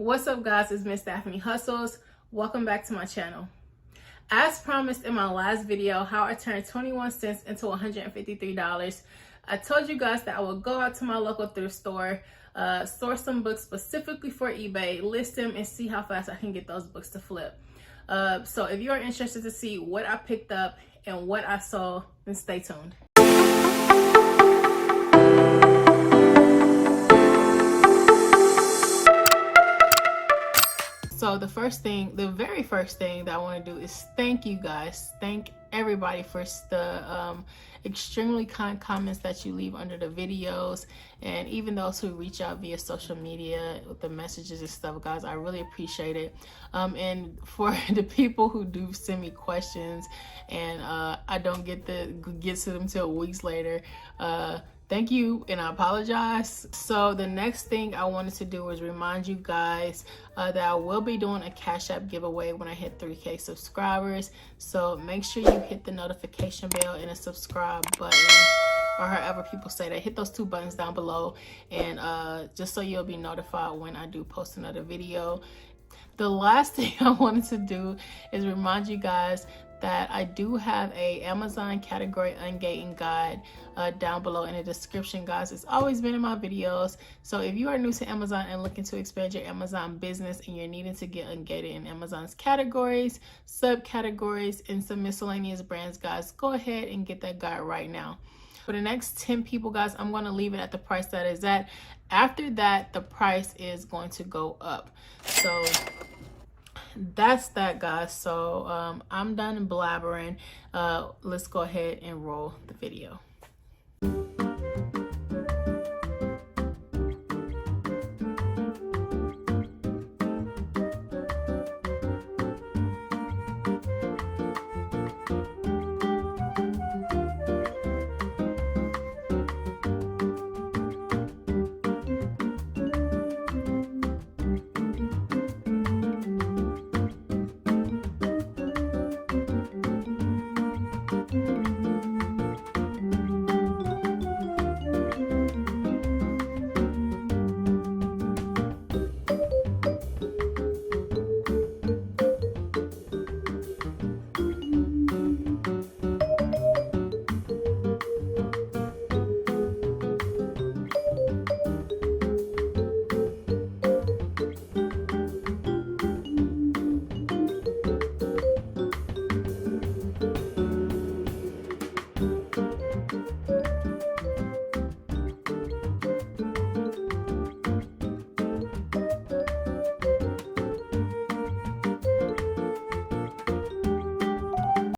What's up, guys? It's Miss Daphne Hustles. Welcome back to my channel. As promised in my last video, how I turned 21 cents into $153. I told you guys that I would go out to my local thrift store, source some books specifically for eBay, list them, and see how fast I can get those books to flip. So if you are interested to see what I picked up and what I sold, then stay tuned. So the very first thing that I want to do is thank you guys. Thank everybody for the extremely kind comments that you leave under the videos, and even those who reach out via social media with the messages and stuff, guys. I really appreciate it. And for the people who do send me questions and I don't get to them till weeks later, thank you, and I apologize. So the next thing I wanted to do was remind you guys that I will be doing a Cash App giveaway when I hit 3K subscribers. So make sure you hit the notification bell and a subscribe button, or however people say that. Hit those two buttons down below, and just so you'll be notified when I do post another video. The last thing I wanted to do is remind you guys that I do have a Amazon category ungating guide down below in the description, guys. It's always been in my videos. So if you are new to Amazon and looking to expand your Amazon business and you're needing to get ungated in Amazon's categories, subcategories, and some miscellaneous brands, guys, go ahead and get that guide right now. For the next 10 people, guys, I'm going to leave it at the price that is at. After that, the price is going to go up. So that's that, guys. So I'm done blabbering. Let's go ahead and roll the video.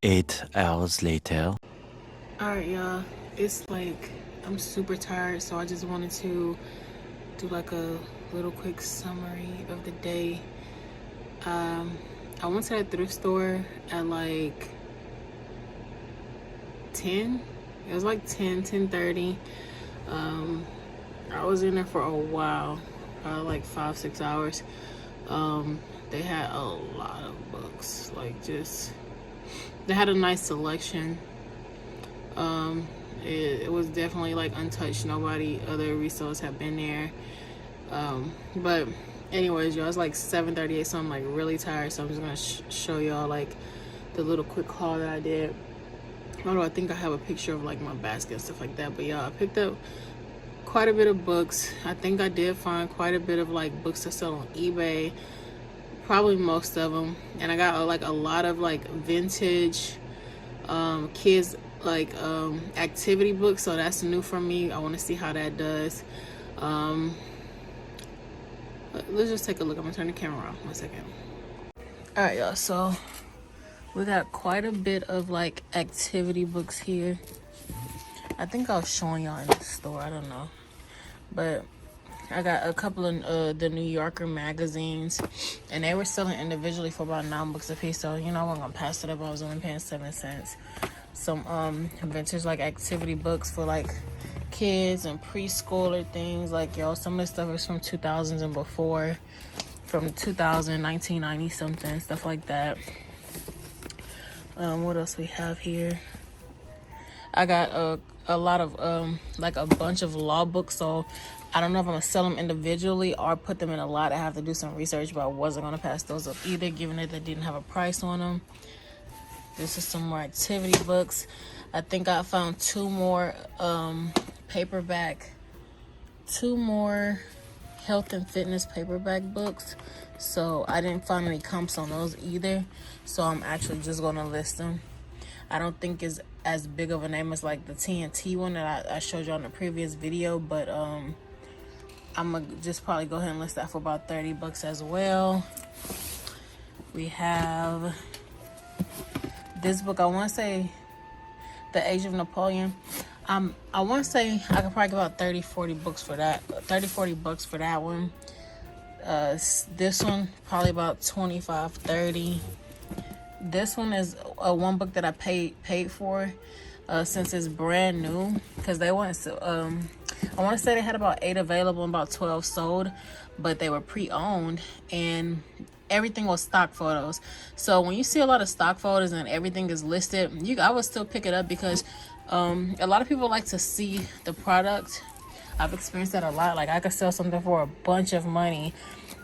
Eight hours later. Alright, y'all, it's like I'm super tired, so I just wanted to do like a little quick summary of the day. I went to that thrift store at like 10. It was like 10:30. I was in there for a while, probably like 5-6 hours. They had a lot of books, like just they had a nice selection. It was definitely like untouched. Nobody other resellers have been there. But anyways, y'all, it's like 7:38, so I'm like really tired. So I'm just gonna show y'all like the little quick haul that I did. Although I think I have a picture of like my basket and stuff like that. But y'all, I picked up quite a bit of books. I think I did find quite a bit of like books to sell on eBay. Probably most of them. And I got like a lot of like vintage kids like activity books, so that's new for me. I want to see how that does. Let's just take a look. I'm gonna turn the camera off 1 second. All right, y'all, so we got quite a bit of like activity books here. I think I was showing y'all in the store, I don't know, but I got a couple of the New Yorker magazines, and they were selling individually for about $9 a piece. So, you know, I wasn't gonna pass it up. I was only paying 7 cents. Some vintage like activity books for like kids and preschooler things. Like, y'all, some of the stuff is from 2000s and before, from 2000, 1990 something, stuff like that. What else we have here? I got a lot of like a bunch of law books. So I don't know if I'm gonna sell them individually or put them in a lot. I have to do some research, but I wasn't gonna pass those up either, given that they didn't have a price on them. This is some more activity books. I think I found two more health and fitness paperback books. So I didn't find any comps on those either. So I'm actually just gonna list them. I don't think it's as big of a name as like the TNT one that I showed you on the previous video, but I'm gonna just probably go ahead and list that for about 30 bucks as well. We have this book, I want to say The Age of Napoleon. I want to say I could probably get about 30-40 bucks for that. 30-40 bucks for that one. This one probably about 25-30. This one is one book that I paid for since it's brand new, because they want to I want to say they had about 8 available and about 12 sold, but they were pre-owned and everything was stock photos. So when you see a lot of stock photos and everything is listed, I would still pick it up, because a lot of people like to see the product. I've experienced that a lot. Like, I could sell something for a bunch of money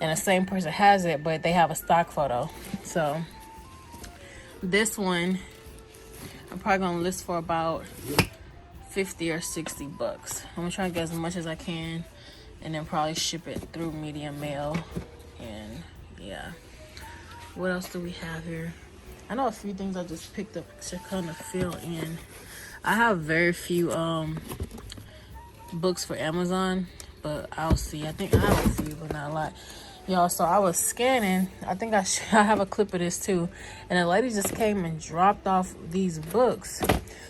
and the same person has it, but they have a stock photo. So this one I'm probably gonna list for about 50 or 60 bucks. I'm gonna try to get as much as I can and then probably ship it through medium mail. And yeah, what else do we have here? I know a few things I just picked up to kind of fill in. I have very few books for Amazon, but I'll see. I think I have a few, but not a lot. Y'all, so I was scanning. I think I have a clip of this too. And a lady just came and dropped off these books.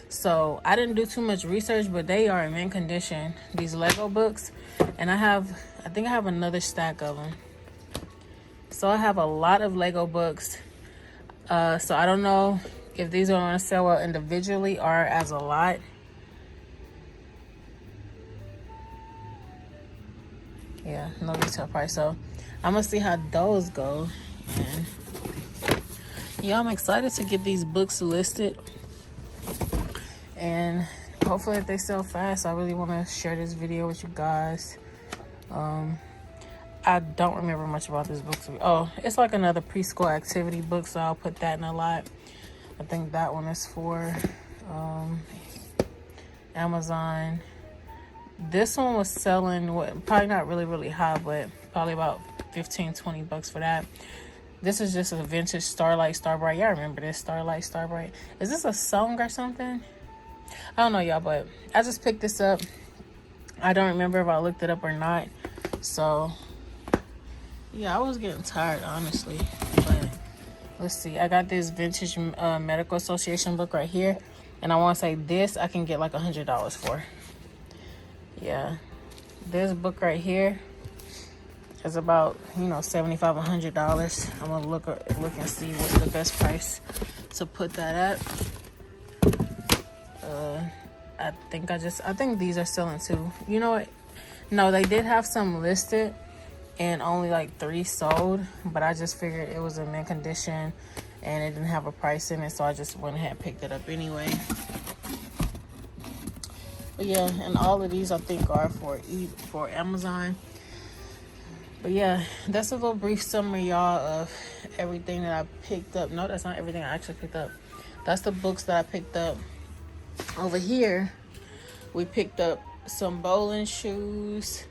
So I didn't do too much research, but they are in mint condition, these Lego books. And I think I have another stack of them. So I have a lot of Lego books. So I don't know if these are going to sell well individually or as a lot. Yeah, no retail price. So I'm gonna see how those go. And yeah, I'm excited to get these books listed, and hopefully they sell fast. I really want to share this video with you guys. I don't remember much about this book. Oh, it's like another preschool activity book, so I'll put that in a lot. I think that one is for Amazon. This one was selling, probably not really high, but probably about 15-20 bucks for that. This is just a vintage Starlight Starbright. Y'all remember this Starlight Starbright? Is this a song or something? I don't know, y'all, but I just picked this up. I don't remember if I looked it up or not. So yeah, I was getting tired, honestly. But let's see. I got this vintage Medical Association book right here, and I want to say this I can get like $100 for. Yeah, this book right here is about, $75, $100. I'm gonna look and see what's the best price to put that at. I think these are selling too. You know what? No, they did have some listed and only like 3 sold, but I just figured it was in mint condition and it didn't have a price in it, so I just went ahead and picked it up anyway. But yeah, and all of these I think are for Amazon. But yeah, that's a little brief summary, y'all, of everything that I picked up. No, that's not everything I actually picked up. That's the books that I picked up. Over here, we picked up some bowling shoes.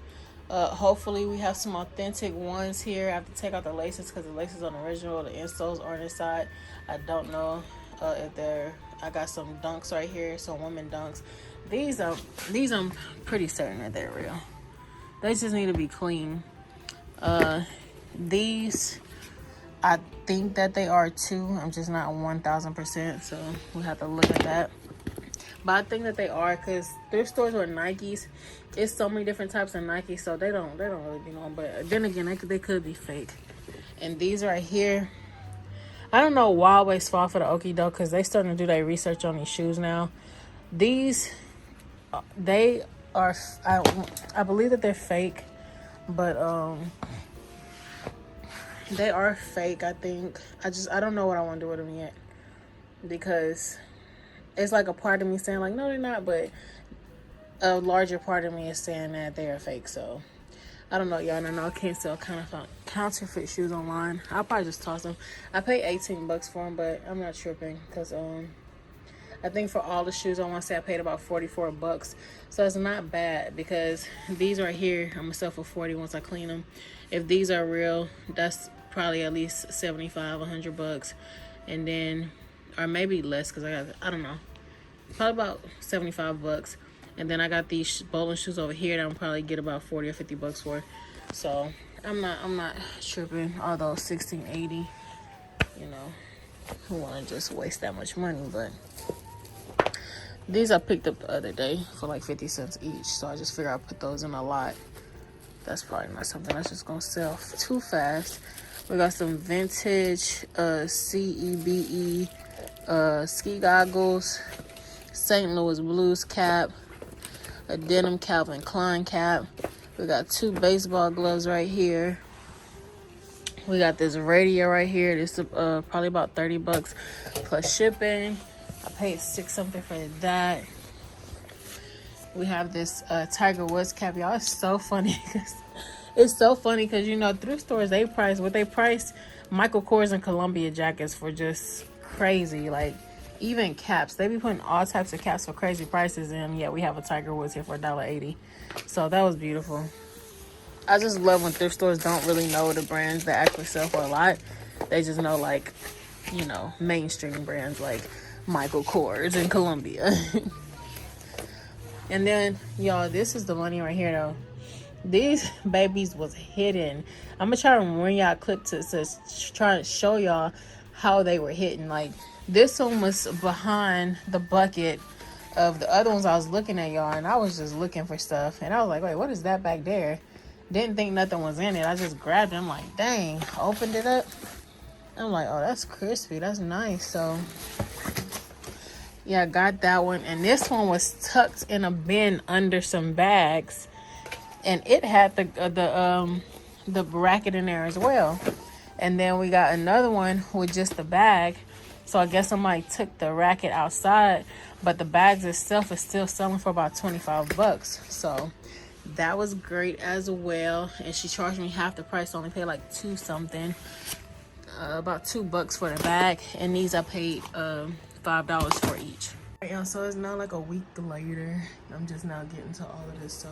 Hopefully we have some authentic ones here. I have to take out the laces because the laces on the original, the insoles aren't inside. I don't know if they're. I got some dunks right here, some women dunks. These I'm pretty certain that they're real. They just need to be clean. These I think that they are too. I'm just not 1000%, so we'll have to look at that. But I think that they are, because thrift stores or Nikes, it's so many different types of Nikes, so they don't really be known. But then again, they could be fake. And these right here, I don't know why I always fall for the okie doke, because they starting to do their research on these shoes now. These, they are, I believe that they're fake, but they are fake, I think. I don't know what I want to do with them yet, because it's like a part of me saying like, no, they're not, but a larger part of me is saying that they are fake. So I don't know, y'all. I know I can't sell counterfeit shoes online. I'll probably just toss them. I paid 18 bucks for them, but I'm not tripping because I think for all the shoes, I want to say I paid about 44 bucks. So it's not bad because these right here, I'm going to sell for 40 once I clean them. If these are real, that's probably at least 75, 100 bucks. And then, or maybe less because I don't know, probably about 75 bucks. And then I got these bowling shoes over here that I'm probably get about 40 or 50 bucks for. So I'm not tripping. Although 1680, you know, who want to just waste that much money? But these I picked up the other day for like 50 cents each. So I just figured I'd put those in a lot. That's probably not something that's just gonna sell too fast. We got some vintage CEBE ski goggles, St. Louis Blues cap, a denim Calvin Klein cap. We got 2 baseball gloves right here. We got this radio right here. This is probably about 30 bucks plus shipping. I paid 6 something for that. We have this Tiger Woods cap. Y'all, it's so funny because you know, thrift stores, they price Michael Kors and Columbia jackets for just crazy. Like, even caps, they be putting all types of caps for crazy prices, and yeah, we have a Tiger Woods here for $1.80. So that was beautiful. I just love when thrift stores don't really know the brands that actually sell for a lot. They just know, like, you know, mainstream brands like Michael Kors and Columbia. And then, y'all, this is the money right here, though. These babies was hidden. I'm gonna try to run y'all a clip to try to show y'all how they were hidden. Like, this one was behind the bucket of the other ones I was looking at, y'all, and I was just looking for stuff, and I was like, wait, what is that back there? Didn't think nothing was in it. I just grabbed it. I'm like, dang. Opened it up. I'm like, oh, that's crispy. That's nice. So yeah, I got that one. And this one was tucked in a bin under some bags, and it had the bracket in there as well. And then we got another one with just the bag. So I guess somebody took the racket outside, but the bags itself is still selling for about 25 bucks. So that was great as well. And she charged me half the price. I only paid like 2 something, about 2 bucks for the bag. And these I paid $5 for each. Right, y'all, so it's now like a week later. I'm just now getting to all of this. So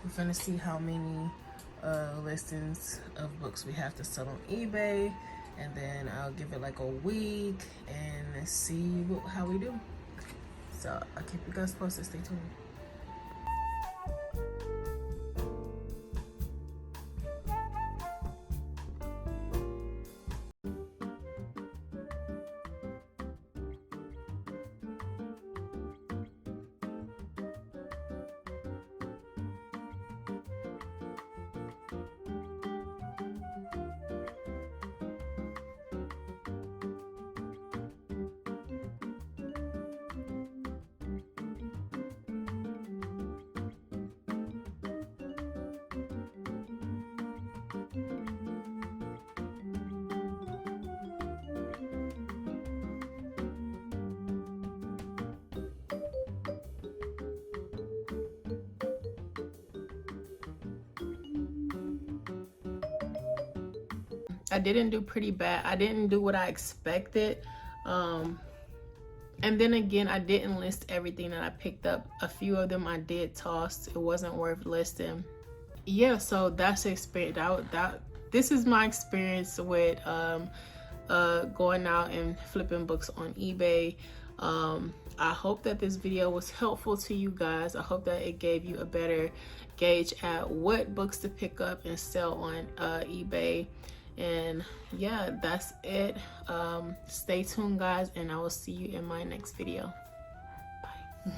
we're finna see how many listings of books we have to sell on eBay, and then I'll give it like a week and see how we do. So I'll keep you guys posted. Stay tuned. I didn't do pretty bad. I didn't do what I expected. And then again, I didn't list everything that I picked up. A few of them I did toss. It wasn't worth listing. Yeah, so that's the experience. This is my experience with going out and flipping books on eBay. I hope that this video was helpful to you guys. I hope that it gave you a better gauge at what books to pick up and sell on eBay. And yeah, that's it. Stay tuned, guys, and I will see you in my next video. Bye.